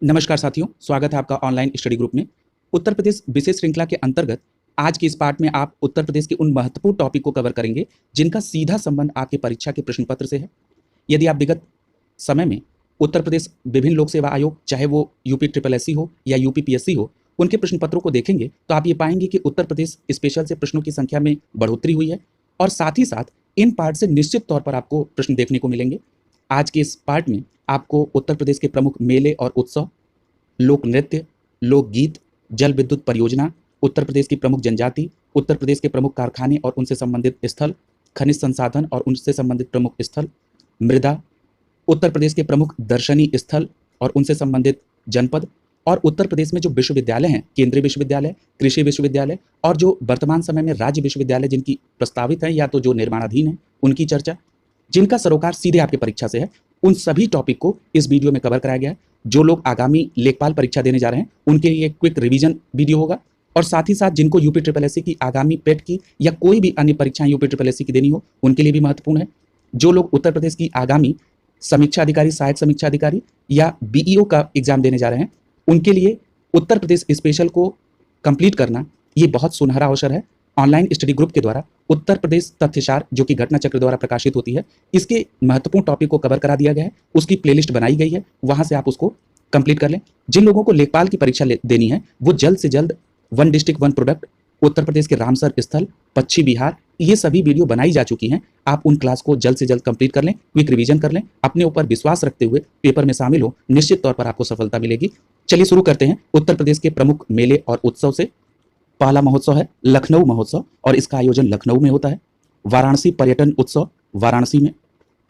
नमस्कार साथियों, स्वागत है आपका ऑनलाइन स्टडी ग्रुप में। उत्तर प्रदेश विशेष श्रृंखला के अंतर्गत आज के इस पार्ट में आप उत्तर प्रदेश के उन महत्वपूर्ण टॉपिक को कवर करेंगे जिनका सीधा संबंध आपके परीक्षा के प्रश्न पत्र से है। यदि आप विगत समय में उत्तर प्रदेश विभिन्न लोक सेवा आयोग, चाहे वो यूपी ट्रिपल एससी हो या यूपी पीएससी हो, उनके प्रश्न पत्रों को देखेंगे तो आप ये पाएंगे कि उत्तर प्रदेश स्पेशल से प्रश्नों की संख्या में बढ़ोतरी हुई है और साथ ही साथ इन पार्ट से निश्चित तौर पर आपको प्रश्न देखने को मिलेंगे। आज के इस पार्ट में आपको उत्तर प्रदेश के प्रमुख मेले और उत्सव, लोक नृत्य, लोकगीत, जल विद्युत परियोजना, उत्तर प्रदेश की प्रमुख जनजाति, उत्तर प्रदेश के प्रमुख कारखाने और उनसे संबंधित स्थल, खनिज संसाधन और उनसे संबंधित प्रमुख स्थल, मृदा, उत्तर प्रदेश के प्रमुख दर्शनीय स्थल और उनसे संबंधित जनपद, और उत्तर प्रदेश में जो विश्वविद्यालय हैं, केंद्रीय विश्वविद्यालय, कृषि विश्वविद्यालय और जो वर्तमान समय में राज्य विश्वविद्यालय जिनकी प्रस्तावित हैं या तो जो निर्माणाधीन हैं, उनकी चर्चा, जिनका सरोकार सीधे आपके परीक्षा से है, उन सभी टॉपिक को इस वीडियो में कवर कराया गया है। जो लोग आगामी लेखपाल परीक्षा देने जा रहे हैं उनके लिए एक क्विक रिवीजन वीडियो होगा और साथ ही साथ जिनको यूपी ट्रिपल एससी की आगामी पेट की या कोई भी अन्य परीक्षाएं यूपी ट्रिपल एससी की देनी हो उनके लिए भी महत्वपूर्ण है। जो लोग उत्तर प्रदेश की आगामी समीक्षा अधिकारी, सहायक समीक्षा अधिकारी या बीईओ का एग्जाम देने जा रहे हैं उनके लिए उत्तर प्रदेश स्पेशल को कंप्लीट करना ये बहुत सुनहरा अवसर है। ऑनलाइन स्टडी ग्रुप के द्वारा उत्तर प्रदेश तथ्यसार जो कि घटना चक्र द्वारा प्रकाशित होती है, इसके महत्वपूर्ण टॉपिक को कवर करा दिया गया है, उसकी प्लेलिस्ट बनाई गई है, वहां से आप उसको कंप्लीट कर लें। जिन लोगों को लेखपाल की परीक्षा देनी है वो जल्द से जल्द one district one product, Uttar Pradesh के रामसर स्थल, पश्चिम बिहार, ये सभी वीडियो बनाई जा चुकी हैं। आप उन क्लास को जल्द से जल्द कंप्लीट कर लें, क्विक रिवीजन कर लें, अपने ऊपर विश्वास रखते हुए पेपर में शामिल हो, निश्चित तौर पर आपको सफलता मिलेगी। चलिए शुरू करते हैं उत्तर प्रदेश के प्रमुख मेले और उत्सव से। पहला महोत्सव है लखनऊ महोत्सव और इसका आयोजन लखनऊ में होता है। वाराणसी पर्यटन उत्सव वाराणसी में,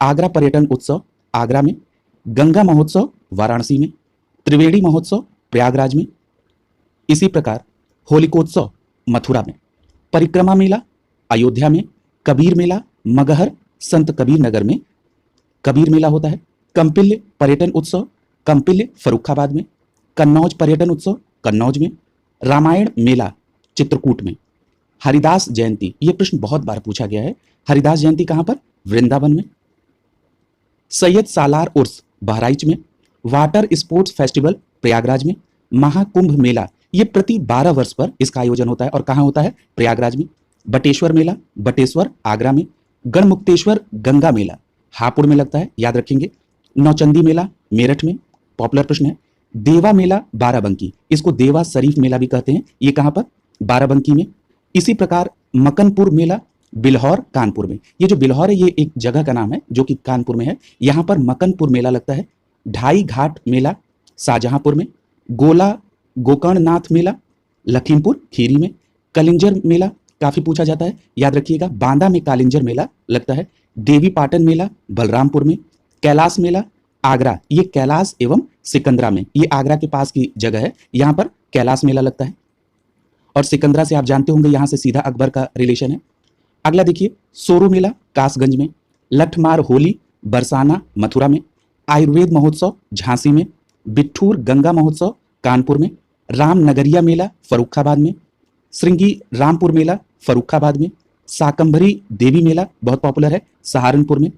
आगरा पर्यटन उत्सव आगरा में, गंगा महोत्सव वाराणसी में, त्रिवेणी महोत्सव प्रयागराज में, इसी प्रकार होलिकोत्सव मथुरा में, परिक्रमा मेला अयोध्या में, कबीर मेला मगहर संत कबीर नगर में कबीर मेला होता है। कंपिल्य पर्यटन उत्सव कंपिल्य फर्रुखाबाद में, कन्नौज पर्यटन उत्सव कन्नौज में, रामायण मेला चित्रकूट में। हरिदास जयंती, यह प्रश्न बहुत बार पूछा गया है, हरिदास जयंती कहां पर? वृंदावन में। सैयद सालार उर्स बहराइच में, वाटर स्पोर्ट्स फेस्टिवल प्रयागराज में, महाकुंभ मेला यह प्रति 12 वर्ष पर इसका आयोजन होता है और कहां होता है? प्रयागराज में। बटेश्वर मेला बटेश्वर आगरा में, गढ़मुक्तेश्वर गंगा मेला हापुड़ में लगता है, याद रखेंगे। नौचंदी मेला मेरठ में, पॉपुलर प्रश्न है। देवा मेला बाराबंकी, इसको देवा शरीफ मेला भी कहते हैं, ये कहां पर? बाराबंकी में। इसी प्रकार मकनपुर मेला बिल्हौर कानपुर में, ये जो बिल्हौर है ये एक जगह का नाम है जो कि कानपुर में है, यहां पर मकनपुर मेला लगता है। ढाई घाट मेला शाहजहांपुर में, गोला गोकर्णनाथ मेला लखीमपुर खीरी में, कलिंजर मेला काफी पूछा जाता है, याद रखिएगा, बांदा में कालिंजर मेला लगता है। देवी पाटन मेला बलरामपुर में, कैलाश मेला आगरा, ये कैलाश एवं सिकंदरा में, ये आगरा के पास की जगह है, यहां पर कैलाश मेला लगता है। और सिकंदरा से आप जानते होंगे यहां से सीधा अकबर का रिलेशन है। अगला देखिए, सोरू मेला कासगंज में, लठमार होली बरसाना मथुरा में, आयुर्वेद महोत्सव झांसी में, बिट्ठूर गंगा महोत्सव कानपुर में, रामनगरिया मेला फर्रुखाबाद में, श्रृंगी रामपुर मेला फर्रुखाबाद में, शाकंभरी देवी मेला बहुत पॉपुलर है सहारनपुर में,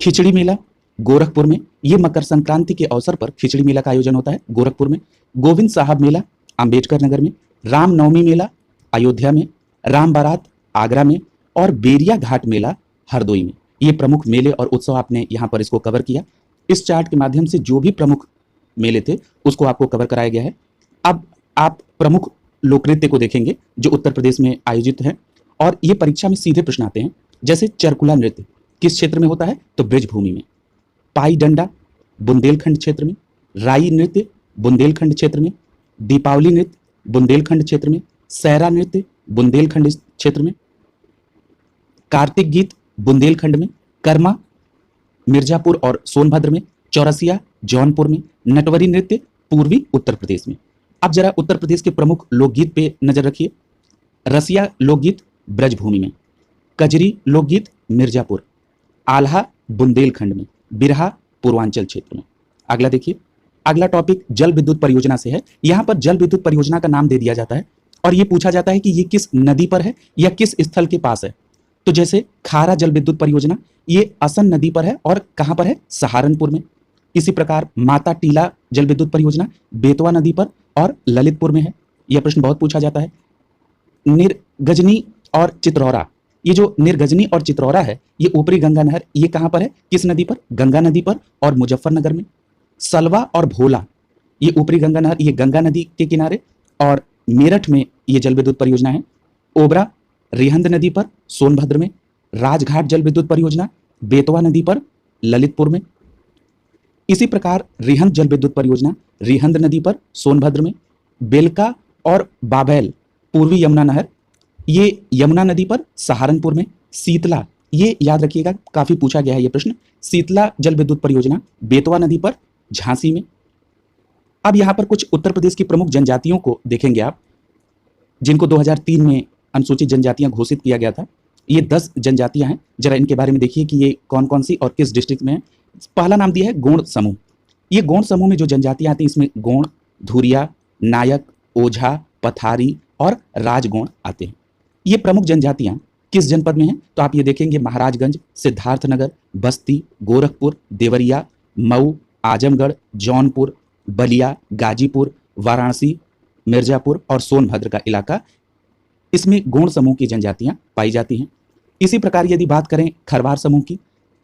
खिचड़ी मेला गोरखपुर में, ये मकर संक्रांति के अवसर पर खिचड़ी मेला का आयोजन होता है गोरखपुर में, गोविंद साहब मेला अंबेडकर नगर में, रामनवमी मेला अयोध्या में, राम बारात आगरा में और बेरिया घाट मेला हरदोई में। ये प्रमुख मेले और उत्सव आपने यहाँ पर इसको कवर किया। इस चार्ट के माध्यम से जो भी प्रमुख मेले थे उसको आपको कवर कराया गया है। अब आप प्रमुख लोक नृत्य को देखेंगे जो उत्तर प्रदेश में आयोजित हैं और ये परीक्षा में सीधे प्रश्न आते हैं। जैसे चरकुला नृत्य किस क्षेत्र में होता है? तो ब्रजभूमि में। पाई डंडा बुंदेलखंड क्षेत्र में, राई नृत्य बुंदेलखंड क्षेत्र में, दीपावली नृत्य बुंदेलखंड क्षेत्र में, सैरा नृत्य बुंदेलखंड क्षेत्र में, कार्तिक गीत बुंदेलखंड में, कर्मा मिर्जापुर और सोनभद्र में, चौरसिया जौनपुर में, नटवरी नृत्य पूर्वी उत्तर प्रदेश में। अब जरा उत्तर प्रदेश के प्रमुख लोकगीत पे नजर रखिए। रसिया लोकगीत ब्रजभूमि में, कजरी लोकगीत मिर्जापुर, आल्हा बुंदेलखंड में, बिरहा पूर्वांचल क्षेत्र में। अगला देखिए, अगला टॉपिक जल विद्युत परियोजना से है। यहां पर जल विद्युत परियोजना का नाम दे दिया जाता है और यह पूछा जाता है कि ये किस नदी पर है या किस स्थल के पास है। तो जैसे खारा जल विद्युत परियोजना, ये असन नदी पर है और कहां पर है? सहारनपुर में। इसी प्रकार माता टीला जल विद्युत परियोजना बेतवा नदी पर और ललितपुर में है। यह प्रश्न बहुत पूछा जाता है। निर्गजनी और चित्रौरा, ये जो निर्गजनी और चित्रौरा है, ये ऊपरी गंगा नहर, ये कहां पर है, किस नदी पर, गंगा नदी पर और मुजफ्फरनगर में। सलवा और भोला, ये ऊपरी गंगा नहर, ये गंगा नदी के किनारे और मेरठ में ये जल विद्युत परियोजना है। ओबरा रिहंद नदी पर सोनभद्र में। राजघाट जल विद्युत परियोजना बेतवा नदी पर ललितपुर में। इसी प्रकार रिहंद जल विद्युत परियोजना रिहंद नदी पर सोनभद्र में। बेलका और बाबैल पूर्वी यमुना नहर, ये यमुना नदी पर सहारनपुर में। शीतला, ये याद रखिएगा, काफी पूछा गया है ये प्रश्न। शीतला जल विद्युत परियोजना बेतवा नदी पर झांसी में। अब यहां पर कुछ उत्तर प्रदेश की प्रमुख जनजातियों को देखेंगे आप, जिनको 2003 में अनुसूचित जनजातियां घोषित किया गया था। ये 10 जनजातियां हैं, जरा इनके बारे में देखिए कि ये कौन कौन सी और किस डिस्ट्रिक्ट में है। पहला नाम दिया है गोंड समूह। ये गोंड समूह में जो जनजातियां आती हैं, इसमें गोंड, धुरिया, नायक, ओझा, पथारी और राजगोंड आते हैं। ये प्रमुख जनजातियां किस जनपद में हैं, तो आप ये देखेंगे महाराजगंज, सिद्धार्थनगर, बस्ती, गोरखपुर, देवरिया, मऊ, आजमगढ़, जौनपुर, बलिया, गाजीपुर, वाराणसी, मिर्जापुर और सोनभद्र का इलाका, इसमें गोंड समूह की जनजातियां पाई जाती हैं। इसी प्रकार यदि बात करें खरवार समूह की,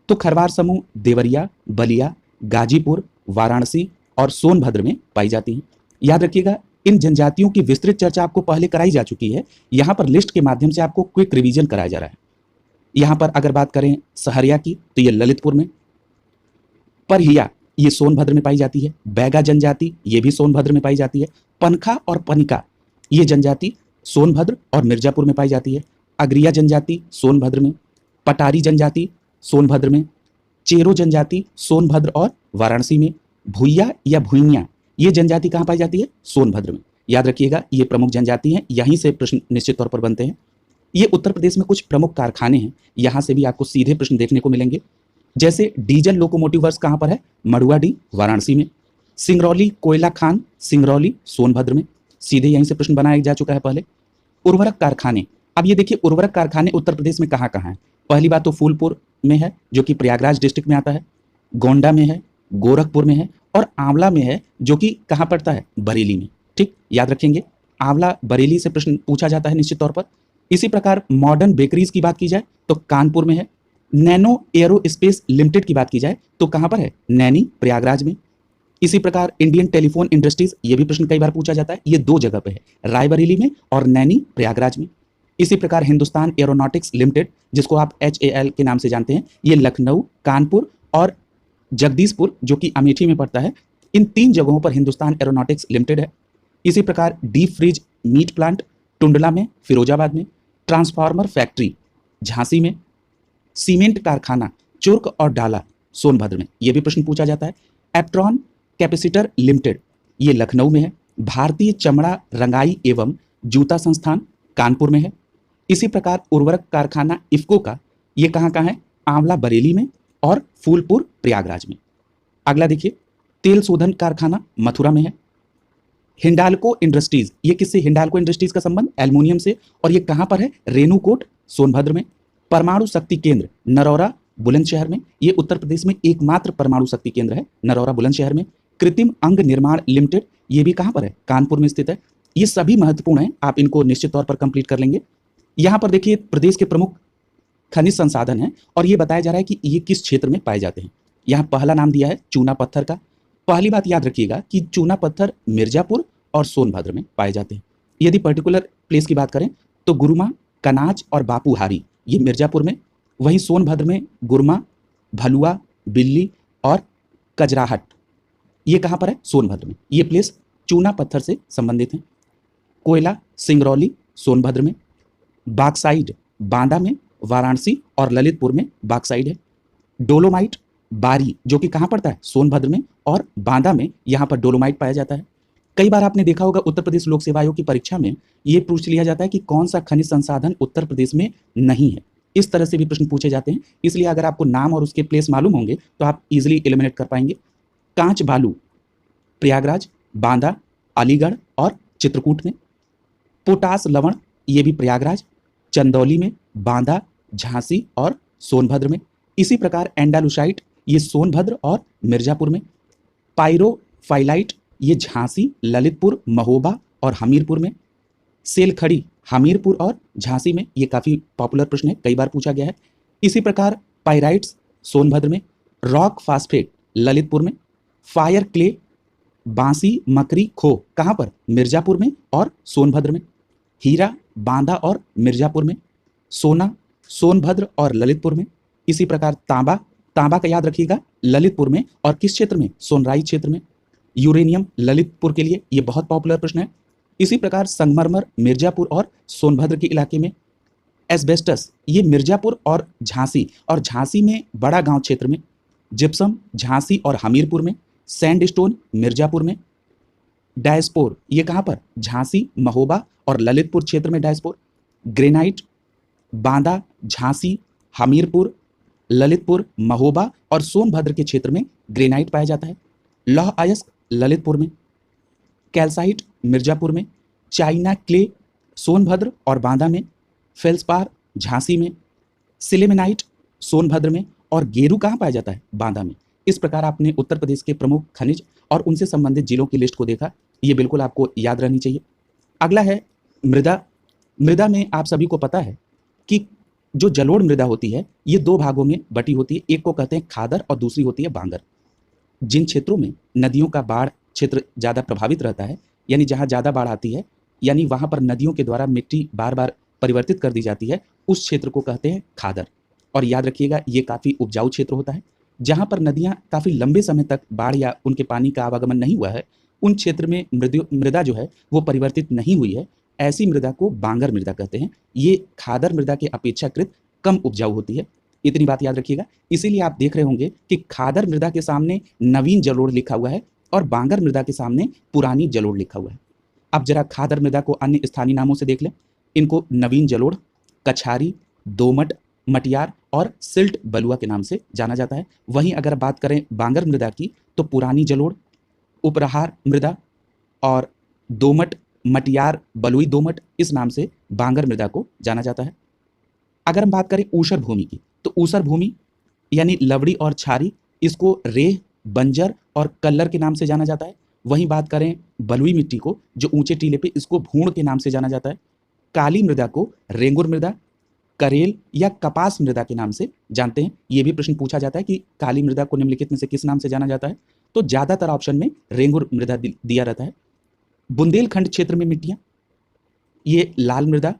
तो खरवार समूह देवरिया, बलिया, गाजीपुर, वाराणसी और सोनभद्र में पाई जाती हैं। याद रखिएगा, इन जनजातियों की विस्तृत चर्चा आपको पहले कराई जा चुकी है। यहाँ पर लिस्ट के माध्यम से आपको क्विक रिवीजन कराया जा रहा है। यहाँ पर अगर बात करें सहरिया की, तो ये ललितपुर में। परहिया, ये सोनभद्र में पाई जाती है। बैगा जनजाति, ये भी सोनभद्र में पाई जाती है। पनखा और पनिका, ये जनजाति सोनभद्र और मिर्जापुर में पाई जाती है। अग्रिया जनजाति सोनभद्र में। पटारी जनजाति सोनभद्र में। चेरो जनजाति सोनभद्र और वाराणसी में। भुइया या भुइया, ये जनजाति कहाँ पाई जाती है, सोनभद्र में। याद रखिएगा, ये प्रमुख जनजाति हैं, यहीं से प्रश्न निश्चित तौर पर बनते हैं। ये उत्तर प्रदेश में कुछ प्रमुख कारखाने हैं, यहाँ से भी आपको सीधे प्रश्न देखने को मिलेंगे। जैसे डीजल लोकोमोटिव वर्क्स कहाँ पर है, मड़ुआडीह वाराणसी में। सिंगरौली कोयला खान सिंगरौली सोनभद्र में, सीधे यहीं से प्रश्न बनाया जा चुका है पहले। उर्वरक कारखाने, अब ये देखिए उर्वरक कारखाने उत्तर प्रदेश में कहाँ कहाँ हैं। पहली बात तो फूलपुर में है, जो कि प्रयागराज डिस्ट्रिक्ट में आता है। गोंडा में है, गोरखपुर में है और आंवला में है, जो कि कहाँ पड़ता है, बरेली में। ठीक, याद रखेंगे, आंवला बरेली से प्रश्न पूछा जाता है निश्चित तौर पर। इसी प्रकार मॉडर्न बेकरीज की बात की जाए तो कानपुर में है। नैनो एरोस्पेस लिमिटेड की बात की जाए तो कहाँ पर है, नैनी प्रयागराज में। इसी प्रकार इंडियन टेलीफोन इंडस्ट्रीज, ये भी प्रश्न कई बार पूछा जाता है, ये 2 जगह पे है, रायबरेली में और नैनी प्रयागराज में। इसी प्रकार हिंदुस्तान एरोनॉटिक्स लिमिटेड, जिसको आप HAL के नाम से जानते हैं, ये लखनऊ, कानपुर और जगदीशपुर, जो कि अमेठी में पड़ता है, इन 3 जगहों पर हिंदुस्तान एरोनॉटिक्स लिमिटेड है। इसी प्रकार deep freeze meat plant Tundla में, फिरोजाबाद में। ट्रांसफार्मर फैक्ट्री झांसी में। सीमेंट कारखाना चुर्क और डाला सोनभद्र में, यह भी प्रश्न पूछा जाता है। एप्ट्रॉन कैपेसिटर लिमिटेड, ये लखनऊ में है। भारतीय चमड़ा रंगाई एवं जूता संस्थान कानपुर में है। इसी प्रकार उर्वरक कारखाना इफ्को का, ये कहाँ कहाँ है, आंवला बरेली में और फूलपुर प्रयागराज में। अगला देखिए, तेल शोधन कारखाना मथुरा में है। हिंडाल्को इंडस्ट्रीज, ये किससे, हिंडाल्को इंडस्ट्रीज का संबंध एल्युमिनियम से, और ये कहाँ पर है, रेणुकूट सोनभद्र में। परमाणु शक्ति केंद्र नरौरा बुलंदशहर में, ये उत्तर प्रदेश में एकमात्र परमाणु शक्ति केंद्र है, नरौरा बुलंदशहर में। कृत्रिम अंग निर्माण लिमिटेड, ये भी कहाँ पर है, कानपुर में स्थित है। ये सभी महत्वपूर्ण हैं, आप इनको निश्चित तौर पर कंप्लीट कर लेंगे। यहाँ पर देखिए प्रदेश के प्रमुख खनिज संसाधन हैं और ये बताया जा रहा है कि ये किस क्षेत्र में पाए जाते हैं। यहाँ पहला नाम दिया है चूना पत्थर का। पहली बात याद रखिएगा कि चूना पत्थर मिर्जापुर और सोनभद्र में पाए जाते हैं। यदि पर्टिकुलर प्लेस की बात करें तो गुरुमा, कनाज और बापूहारी, ये मिर्जापुर में। वहीं सोनभद्र में गुरमा, भलुआ, बिल्ली और कजराहट, ये कहाँ पर है, सोनभद्र में। ये प्लेस चूना पत्थर से संबंधित हैं। कोयला सिंगरौली सोनभद्र में। बाक्साइड बांदा में, वाराणसी और ललितपुर में बाक्साइड है। डोलोमाइट बारी, जो कि कहाँ पड़ता है, सोनभद्र में और बांदा में, यहाँ पर डोलोमाइट पाया जाता है। कई बार आपने देखा होगा उत्तर प्रदेश लोक सेवा आयोग की परीक्षा में ये पूछ लिया जाता है कि कौन सा खनिज संसाधन उत्तर प्रदेश में नहीं है। इस तरह से भी प्रश्न पूछे जाते हैं, इसलिए अगर आपको नाम और उसके प्लेस मालूम होंगे तो आप इजिली एलिमिनेट कर पाएंगे। कांच बालू प्रयागराज, बांदा, अलीगढ़ और चित्रकूट में। पोटास लवण, ये भी प्रयागराज, चंदौली में, बांदा, झांसी और सोनभद्र में। इसी प्रकार एंडालुसाइट, ये सोनभद्र और मिर्जापुर में। पायरोफाइलाइट ये झांसी, ललितपुर, महोबा और हमीरपुर में। सेलखड़ी हमीरपुर और झांसी में, ये काफ़ी पॉपुलर प्रश्न है, कई बार पूछा गया है। इसी प्रकार पाइराइट्स सोनभद्र में, रॉक फास्फेट ललितपुर में, फायर क्ले बांसी, मकरी, खो कहाँ पर? मिर्जापुर में और सोनभद्र में। हीरा बांदा और मिर्जापुर में। सोना सोनभद्र और ललितपुर में। इसी प्रकार तांबा, तांबा का याद रखिएगा ललितपुर में और किस क्षेत्र में? सोनराई क्षेत्र में। यूरेनियम ललितपुर के लिए, ये बहुत पॉपुलर प्रश्न है। इसी प्रकार संगमरमर मिर्जापुर और सोनभद्र के इलाके में। एस्बेस्टस ये मिर्जापुर और झांसी में बड़ा गांव क्षेत्र में। जिप्सम झांसी और हमीरपुर में। सैंडस्टोन मिर्जापुर में। डायस्पोर ये कहाँ पर? झांसी, महोबा और ललितपुर क्षेत्र में डायस्पोर। ग्रेनाइट बांदा, झांसी, हमीरपुर, ललितपुर, महोबा और सोनभद्र के क्षेत्र में ग्रेनाइट पाया जाता है। लौह अयस्क ललितपुर में। कैल्साइट मिर्जापुर में। चाइना क्ले सोनभद्र और बांदा में। फेल्सपार झांसी में। सिलेमेनाइट सोनभद्र में। और गेरू कहाँ पाया जाता है? बांदा में। इस प्रकार आपने उत्तर प्रदेश के प्रमुख खनिज और उनसे संबंधित जिलों की लिस्ट को देखा, ये बिल्कुल आपको याद रहनी चाहिए। अगला है मृदा। मृदा में आप सभी को पता है कि जो जलोढ़ मृदा होती है ये दो भागों में बटी होती है, एक को कहते हैं खादर और दूसरी होती है बांगर। जिन क्षेत्रों में नदियों का बाढ़ क्षेत्र ज़्यादा प्रभावित रहता है, यानी जहाँ ज़्यादा बाढ़ आती है, यानी वहाँ पर नदियों के द्वारा मिट्टी बार बार परिवर्तित कर दी जाती है, उस क्षेत्र को कहते हैं खादर। और याद रखिएगा ये काफ़ी उपजाऊ क्षेत्र होता है। जहाँ पर नदियाँ काफ़ी लंबे समय तक बाढ़ या उनके पानी का आवागमन नहीं हुआ है, उन क्षेत्र में मृदा जो है वो परिवर्तित नहीं हुई है, ऐसी मृदा को बांगर मृदा कहते हैं। ये खादर मृदा के अपेक्षाकृत कम उपजाऊ होती है, इतनी बात याद रखिएगा। इसीलिए आप देख रहे होंगे कि खादर मृदा के सामने नवीन जलोढ़ लिखा हुआ है और बांगर मृदा के सामने पुरानी जलोढ़ लिखा हुआ है। अब जरा खादर मृदा को अन्य स्थानीय नामों से देख लें। इनको नवीन जलोढ़, कछारी, दोमट, मटियार और सिल्ट बलुआ के नाम से जाना जाता है। वहीं अगर बात करें बांगर मृदा की तो पुरानी जलोढ़, उपरहार मृदा और दोमट, मटियार, बलुई दोमट, इस नाम से बांगर मृदा को जाना जाता है। अगर हम बात करें ऊसर भूमि की तो ऊसर भूमि यानी लवड़ी और छारी, इसको रेह, बंजर और कल्लर के नाम से जाना जाता है। वहीं बात करें बलुई मिट्टी को जो ऊंचे टीले पे, इसको भूण के नाम से जाना जाता है। काली मृदा को रेंगुर मृदा, करेल या कपास मृदा के नाम से जानते हैं। ये भी प्रश्न पूछा जाता है कि काली मृदा को निम्नलिखित में से किस नाम से जाना जाता है, तो ज़्यादातर ऑप्शन में रेंगुर मृदा दिया रहता है। बुंदेलखंड क्षेत्र में मिट्टियाँ, ये लाल मृदा,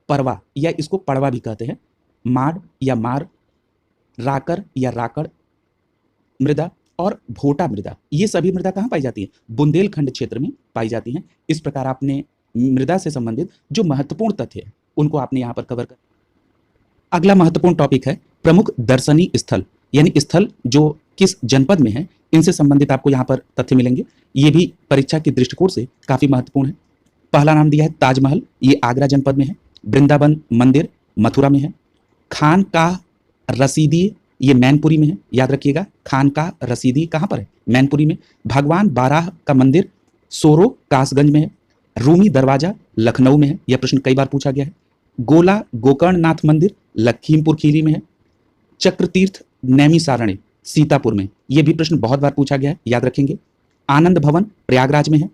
परवा या इसको पड़वा भी कहते हैं, माड या मार, राकर या राकड़ मृदा और भोटा मृदा, ये सभी मृदा कहाँ पाई जाती है? बुंदेलखंड क्षेत्र में पाई जाती हैं। इस प्रकार आपने मृदा से संबंधित जो महत्वपूर्ण तथ्य है उनको आपने यहाँ पर कवर कर। अगला महत्वपूर्ण टॉपिक है प्रमुख दर्शनीय स्थल, यानी स्थल जो किस जनपद में है, इनसे संबंधित आपको यहाँ पर तथ्य मिलेंगे। ये भी परीक्षा के दृष्टिकोण से काफ़ी महत्वपूर्ण है। पहला नाम दिया है ताजमहल, ये आगरा जनपद में है। वृंदावन मंदिर मथुरा में है। खानकाह रसीदी ये मैनपुरी में है, याद रखिएगा खानकाह रसीदी कहाँ पर है? मैनपुरी में। भगवान बाराह का मंदिर सोरो कासगंज में है। रूमी दरवाजा लखनऊ में है, यह प्रश्न कई बार पूछा गया है। गोला गोकर्णनाथ मंदिर लखीमपुर खीरी में है। चक्रतीर्थ नैमिसारण्य सीतापुर में, यह भी प्रश्न बहुत बार पूछा गया है, याद रखेंगे। आनंद भवन प्रयागराज में है।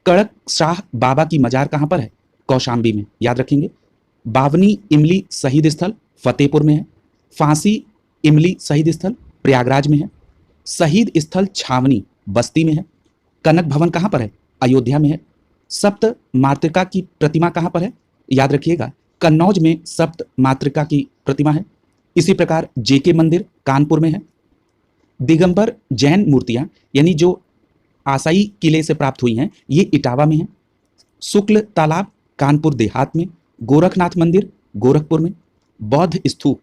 कड़क शाह बाबा की मजार कहाँ पर है? कौशाम्बी में, याद रखेंगे। बावनी इमली शहीद स्थल फतेहपुर में है। फांसी इमली शहीद स्थल प्रयागराज में है। शहीद स्थल छावनी बस्ती में है। कनक भवन कहाँ पर है? अयोध्या में है। सप्त मातृका की प्रतिमा कहाँ पर है? याद रखिएगा कन्नौज में सप्त मातृका की प्रतिमा है। इसी प्रकार जेके मंदिर कानपुर में है। दिगंबर जैन मूर्तियां यानी जो आसाई किले से प्राप्त हुई हैं, ये इटावा में है। शुक्ल तालाब कानपुर देहात में। गोरखनाथ मंदिर गोरखपुर में। बौद्ध स्तूप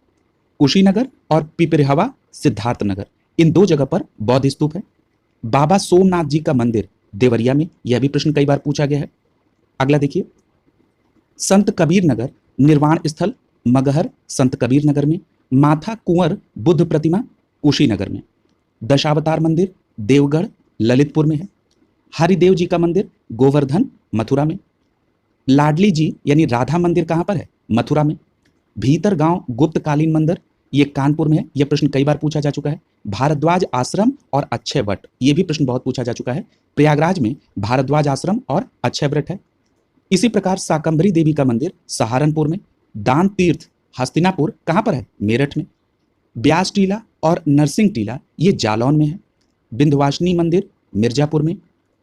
कुशीनगर और पिपरहवा सिद्धार्थनगर, इन दो जगह पर बौद्ध स्तूप है। बाबा सोमनाथ जी का मंदिर देवरिया में, यह भी प्रश्न कई बार पूछा गया है। अगला देखिए, संत कबीर नगर निर्वाण स्थल मगहर संत कबीर नगर में। माथा कुंवर बुद्ध प्रतिमा कुशीनगर में। दशावतार मंदिर देवगढ़ ललितपुर में है। हरिदेव जी का मंदिर गोवर्धन मथुरा में। लाडली जी यानी राधा मंदिर कहाँ पर है? मथुरा में। भीतर गांव गुप्तकालीन मंदिर ये कानपुर में है, यह प्रश्न कई बार पूछा जा चुका है। भारद्वाज आश्रम और अक्षय वट, ये भी प्रश्न बहुत पूछा जा चुका है। प्रयागराज में भारद्वाज आश्रम और अक्षय वट है। इसी प्रकार शाकंभरी देवी का मंदिर सहारनपुर में। दान तीर्थ हस्तिनापुर कहाँ पर है? मेरठ में। ब्यास टीला और नरसिंह टीला ये जालौन में है। विंध्यवासिनी मंदिर मिर्जापुर में।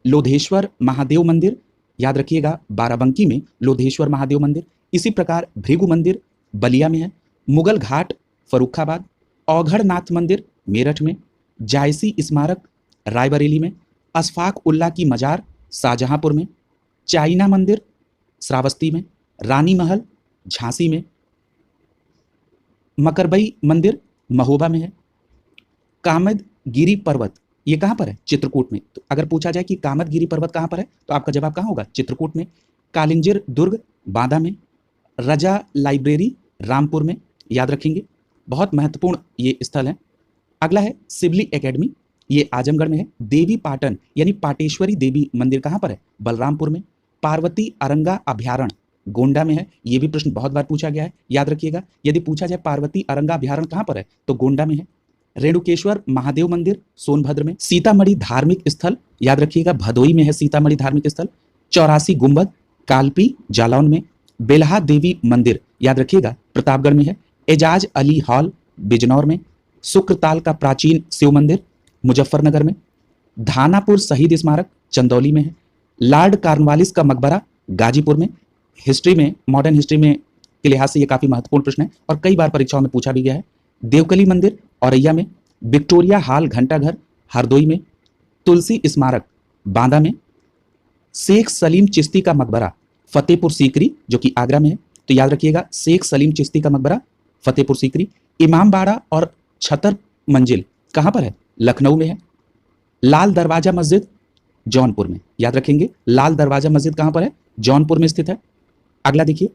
लोधेश्वर महादेव मंदिर याद रखिएगा बाराबंकी में लोधेश्वर महादेव मंदिर। इसी प्रकार भृगु मंदिर बलिया में है। मुगल घाट फर्रुखाबाद। औघड़नाथ मंदिर मेरठ में। जायसी स्मारक रायबरेली में। अशफाक उल्ला की मजार शाहजहांपुर में। चाइना मंदिर श्रावस्ती में। रानी महल झांसी में। मकरबई मंदिर महोबा में है। कामदगिरी पर्वत ये कहाँ पर है? चित्रकूट में। तो अगर पूछा जाए कि कामदगिरी पर्वत कहाँ पर है तो आपका जवाब कहाँ होगा? चित्रकूट में। कालिंजर दुर्ग बांदा में। रजा लाइब्रेरी रामपुर में, याद रखेंगे, बहुत महत्वपूर्ण ये स्थल है। अगला है सिवली एकेडमी, ये आजमगढ़ में है। देवी पाटन यानी पाटेश्वरी देवी मंदिर कहाँ पर है? बलरामपुर में। पार्वती अरंगा अभ्यारण्य गोंडा में है, ये भी प्रश्न बहुत बार पूछा गया है, याद रखिएगा। यदि पूछा जाए पार्वती अरंगा अभ्यारण्य कहाँ पर है तो गोंडा में है। रेणुकेश्वर महादेव मंदिर सोनभद्र में। सीतामढ़ी धार्मिक स्थल याद रखिएगा भदोई में है सीतामढ़ी धार्मिक स्थल। 84 गुंबद कालपी जालौन में। बेलहा देवी मंदिर याद रखिएगा प्रतापगढ़ में है। एजाज अली हॉल बिजनौर में। शुक्रताल का प्राचीन शिव मंदिर मुजफ्फरनगर में। धानापुर शहीद स्मारक चंदौली में है। लॉर्ड कॉर्नवालिस का मकबरा गाजीपुर में। हिस्ट्री में मॉडर्न हिस्ट्री में के लिहाज से ये काफी महत्वपूर्ण प्रश्न है और कई बार परीक्षाओं में पूछा भी गया है। देवकली मंदिर औरैया में। विक्टोरिया हॉल घंटाघर हरदोई में। तुलसी स्मारक बांदा में। शेख सलीम चिश्ती का मकबरा फतेहपुर सीकरी जो कि आगरा में है, तो याद रखिएगा शेख सलीम चिश्ती का मकबरा फतेहपुर सीकरी। इमामबाड़ा और छतर मंजिल कहाँ पर है? लखनऊ में है। लाल दरवाजा मस्जिद जौनपुर में, याद रखेंगे लाल दरवाजा मस्जिद कहाँ पर है? जौनपुर में स्थित है। अगला देखिए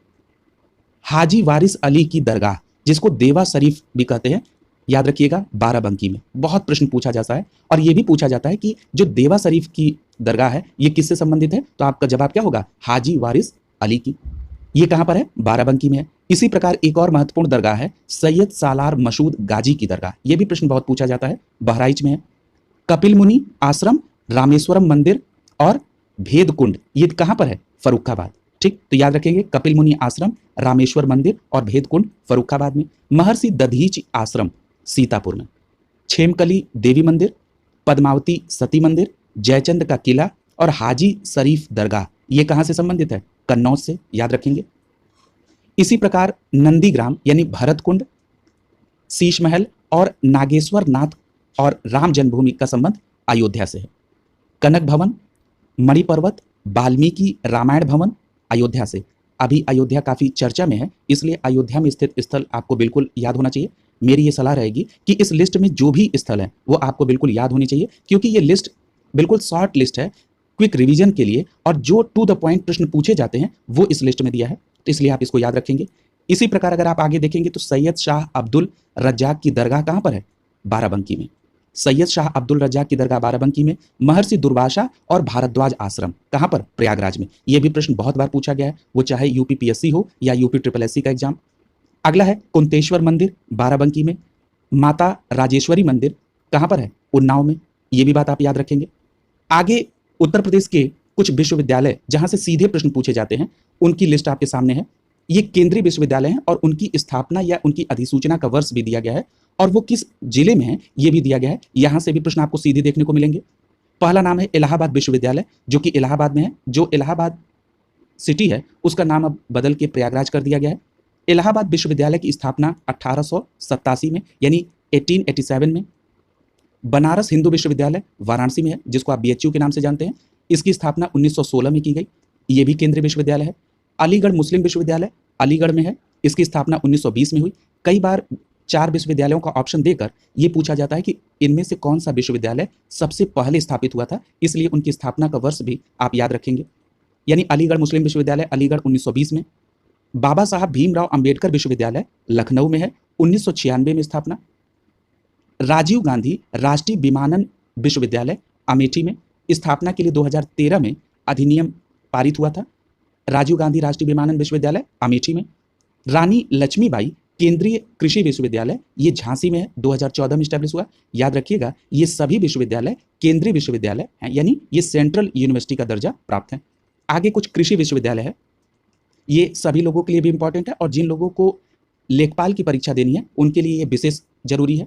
हाजी वारिस अली की दरगाह जिसको देवा शरीफ भी कहते हैं, याद रखिएगा बाराबंकी में। बहुत प्रश्न पूछा जाता है और यह भी पूछा जाता है कि जो देवा शरीफ की दरगाह है ये किससे संबंधित है, तो आपका जवाब क्या होगा? हाजी वारिस अली की। ये कहां पर है? बाराबंकी में है। इसी प्रकार एक और महत्वपूर्ण दरगाह है सैयद सालार मसूद गाजी की दरगाह, यह भी प्रश्न बहुत पूछा जाता है, बहराइच में है। कपिल मुनि आश्रम रामेश्वरम मंदिर और भेद कुंड ये कहां पर है? फर्रुखाबाद। ठीक, तो याद रखेंगे कपिल मुनि आश्रम रामेश्वर मंदिर और भेद कुंड फर्रुखाबाद में। महर्षि दधीच आश्रम सीतापुर में। छेमकली देवी मंदिर, पद्मावती सती मंदिर, जयचंद का किला और हाजी शरीफ दरगाह ये कहां से संबंधित है? कन्नौज से, याद रखेंगे। इसी प्रकार नंदीग्राम यानी भरत कुंड, शीश महल और नागेश्वर नाथ और राम जन्मभूमि का संबंध अयोध्या से है। कनक भवन, मणिपर्वत, वाल्मीकि रामायण भवन अयोध्या से। अभी अयोध्या काफी चर्चा में है इसलिए अयोध्या में स्थित स्थल आपको बिल्कुल याद होना चाहिए। मेरी ये सलाह रहेगी कि इस लिस्ट में जो भी स्थल है वो आपको बिल्कुल याद होनी चाहिए क्योंकि ये लिस्ट बिल्कुल शॉर्ट लिस्ट है क्विक रिवीजन के लिए और जो टू द पॉइंट प्रश्न पूछे जाते हैं वो इस लिस्ट में दिया है, तो इसलिए आप इसको याद रखेंगे। इसी प्रकार अगर आप आगे देखेंगे तो सैयद शाह अब्दुल रज्जाक की दरगाह कहाँ पर है? बाराबंकी में। सैयद शाह अब्दुल रज्जाक की दरगाह बाराबंकी में। महर्षि दुर्वासा और भारद्वाज आश्रम कहाँ पर? प्रयागराज में। यह भी प्रश्न बहुत बार पूछा गया है, वो चाहे यूपीपीएससी हो या यूपी का एग्जाम। अगला है कुंतेश्वर मंदिर बाराबंकी में। माता राजेश्वरी मंदिर कहाँ पर है? उन्नाव में। ये भी बात आप याद रखेंगे। आगे उत्तर प्रदेश के कुछ विश्वविद्यालय जहां से सीधे प्रश्न पूछे जाते हैं उनकी लिस्ट आपके सामने है। ये केंद्रीय विश्वविद्यालय हैं और उनकी स्थापना या उनकी अधिसूचना का वर्ष भी दिया गया है और वो किस जिले में है ये भी दिया गया है। यहां से भी प्रश्न आपको सीधे देखने को मिलेंगे। पहला नाम है इलाहाबाद विश्वविद्यालय जो कि इलाहाबाद में है। जो इलाहाबाद सिटी है उसका नाम अब बदल के प्रयागराज कर दिया गया है। इलाहाबाद विश्वविद्यालय की स्थापना 1887 में यानी 1887 में। बनारस हिंदू विश्वविद्यालय वाराणसी में है जिसको आप बीएचयू के नाम से जानते हैं, इसकी स्थापना 1916 में की गई, ये भी केंद्रीय विश्वविद्यालय है। अलीगढ़ मुस्लिम विश्वविद्यालय अलीगढ़ में है, इसकी स्थापना 1920 में हुई। कई बार 4 विश्वविद्यालयों का ऑप्शन देकर ये पूछा जाता है कि इनमें से कौन सा विश्वविद्यालय सबसे पहले स्थापित हुआ था, इसलिए उनकी स्थापना का वर्ष भी आप याद रखेंगे। यानी अलीगढ़ मुस्लिम विश्वविद्यालय अलीगढ़ 1920 में। बाबा साहब भीमराव अंबेडकर विश्वविद्यालय लखनऊ में है, 1996 में स्थापना। राजीव गांधी राष्ट्रीय विमानन विश्वविद्यालय अमेठी में, स्थापना के लिए 2013 में अधिनियम पारित हुआ था। राजीव गांधी राष्ट्रीय विमानन विश्वविद्यालय अमेठी में। रानी लक्ष्मीबाई केंद्रीय कृषि विश्वविद्यालय ये झांसी में है, 2014 में स्टैब्लिश हुआ। याद रखिएगा ये सभी विश्वविद्यालय केंद्रीय विश्वविद्यालय हैं, यानी ये सेंट्रल यूनिवर्सिटी का दर्जा प्राप्त है। आगे कुछ कृषि विश्वविद्यालय है, ये सभी लोगों के लिए भी इंपॉर्टेंट है और जिन लोगों को लेखपाल की परीक्षा देनी है उनके लिए ये विशेष जरूरी है।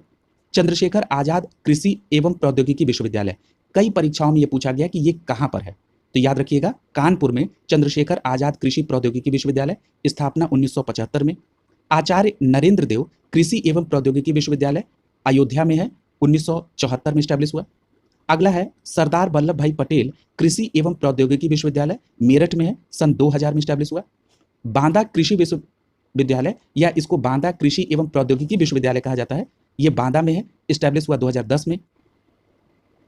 चंद्रशेखर आजाद कृषि एवं प्रौद्योगिकी विश्वविद्यालय, कई परीक्षाओं में ये पूछा गया कि ये कहाँ पर है, तो याद रखिएगा कानपुर में चंद्रशेखर आजाद कृषि प्रौद्योगिकी विश्वविद्यालय, स्थापना 1975 में। आचार्य नरेंद्र देव कृषि एवं प्रौद्योगिकी विश्वविद्यालय अयोध्या में है, 1974 में स्टैब्लिश हुआ। अगला है सरदार वल्लभ भाई पटेल कृषि एवं प्रौद्योगिकी विश्वविद्यालय, मेरठ में है, सन 2000 में स्टैब्लिश हुआ। बांदा कृषि विश्वविद्यालय या इसको बांदा कृषि एवं प्रौद्योगिकी विश्वविद्यालय कहा जाता है, ये बांदा में है, स्टैब्लिश हुआ 2010 में।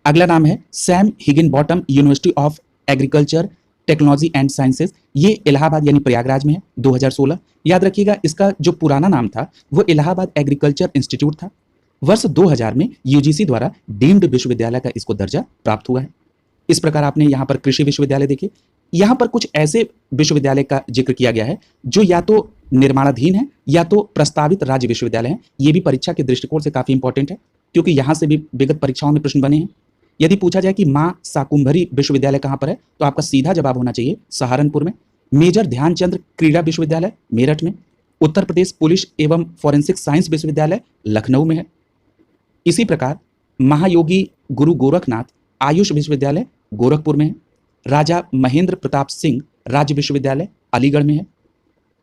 अगला नाम है Sam Higginbottom university of agriculture technology and sciences, ये इलाहाबाद यानी प्रयागराज में है, 2016। याद रखिएगा इसका जो पुराना नाम था वो इलाहाबाद एग्रीकल्चर इंस्टीट्यूट था। वर्ष 2000 में यूजीसी द्वारा डीम्ड विश्वविद्यालय का इसको दर्जा प्राप्त हुआ है। इस प्रकार आपने यहाँ पर कृषि विश्वविद्यालय देखे। यहाँ पर कुछ ऐसे विश्वविद्यालय का जिक्र किया गया है जो या तो निर्माणाधीन है या तो प्रस्तावित राज्य विश्वविद्यालय हैं। ये भी परीक्षा के दृष्टिकोण से काफी इंपॉर्टेंट है क्योंकि यहाँ से भी विगत परीक्षाओं में प्रश्न बने हैं। यदि पूछा जाए कि मां शाकुंभरी विश्वविद्यालय कहाँ पर है, तो आपका सीधा जवाब होना चाहिए सहारनपुर में। मेजर ध्यानचंद क्रीड़ा विश्वविद्यालय मेरठ में। उत्तर प्रदेश पुलिस एवं फॉरेंसिक साइंस विश्वविद्यालय लखनऊ में है। इसी प्रकार महायोगी गुरु गोरखनाथ आयुष विश्वविद्यालय गोरखपुर में है। राजा महेंद्र प्रताप सिंह राज्य विश्वविद्यालय अलीगढ़ में है।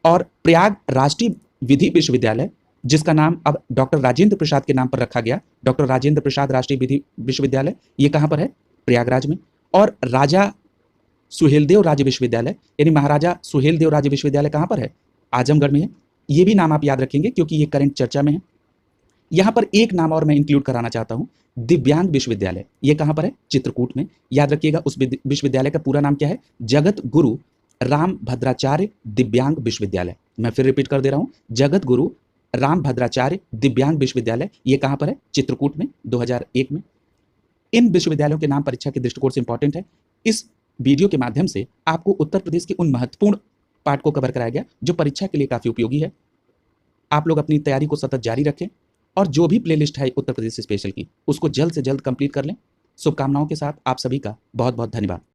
और प्रयाग राष्ट्रीय विधि विश्वविद्यालय, जिसका नाम अब डॉक्टर राजेंद्र प्रसाद के नाम पर रखा गया, डॉक्टर राजेंद्र प्रसाद राष्ट्रीय विधि विश्वविद्यालय, ये कहाँ पर है, प्रयागराज में। और राजा सुहेलदेव राज्य विश्वविद्यालय यानी महाराजा सुहेलदेव राज्य विश्वविद्यालय कहाँ पर है, आजमगढ़ में है। ये भी नाम आप याद रखेंगे क्योंकि ये करंट चर्चा में है। यहाँ पर एक नाम और मैं इंक्लूड कराना चाहता हूँ, दिव्यांग विश्वविद्यालय, ये कहाँ पर है, चित्रकूट में। याद रखिएगा उस विश्वविद्यालय का पूरा नाम क्या है, जगत गुरु राम भद्राचार्य दिव्यांग विश्वविद्यालय। मैं फिर रिपीट कर दे रहा हूँ, जगत गुरु राम भद्राचार्य दिव्यांग विश्वविद्यालय, ये कहाँ पर है, चित्रकूट में, 2001 में। इन विश्वविद्यालयों के नाम परीक्षा के दृष्टिकोण से इंपॉर्टेंट है। इस वीडियो के माध्यम से आपको उत्तर प्रदेश के उन महत्वपूर्ण पार्ट को कवर कराया गया जो परीक्षा के लिए काफी उपयोगी है। आप लोग अपनी तैयारी को सतत जारी रखें और जो भी प्लेलिस्ट है उत्तर प्रदेश स्पेशल की उसको जल्द से जल्द कंप्लीट कर लें। शुभकामनाओं के साथ आप सभी का बहुत बहुत धन्यवाद।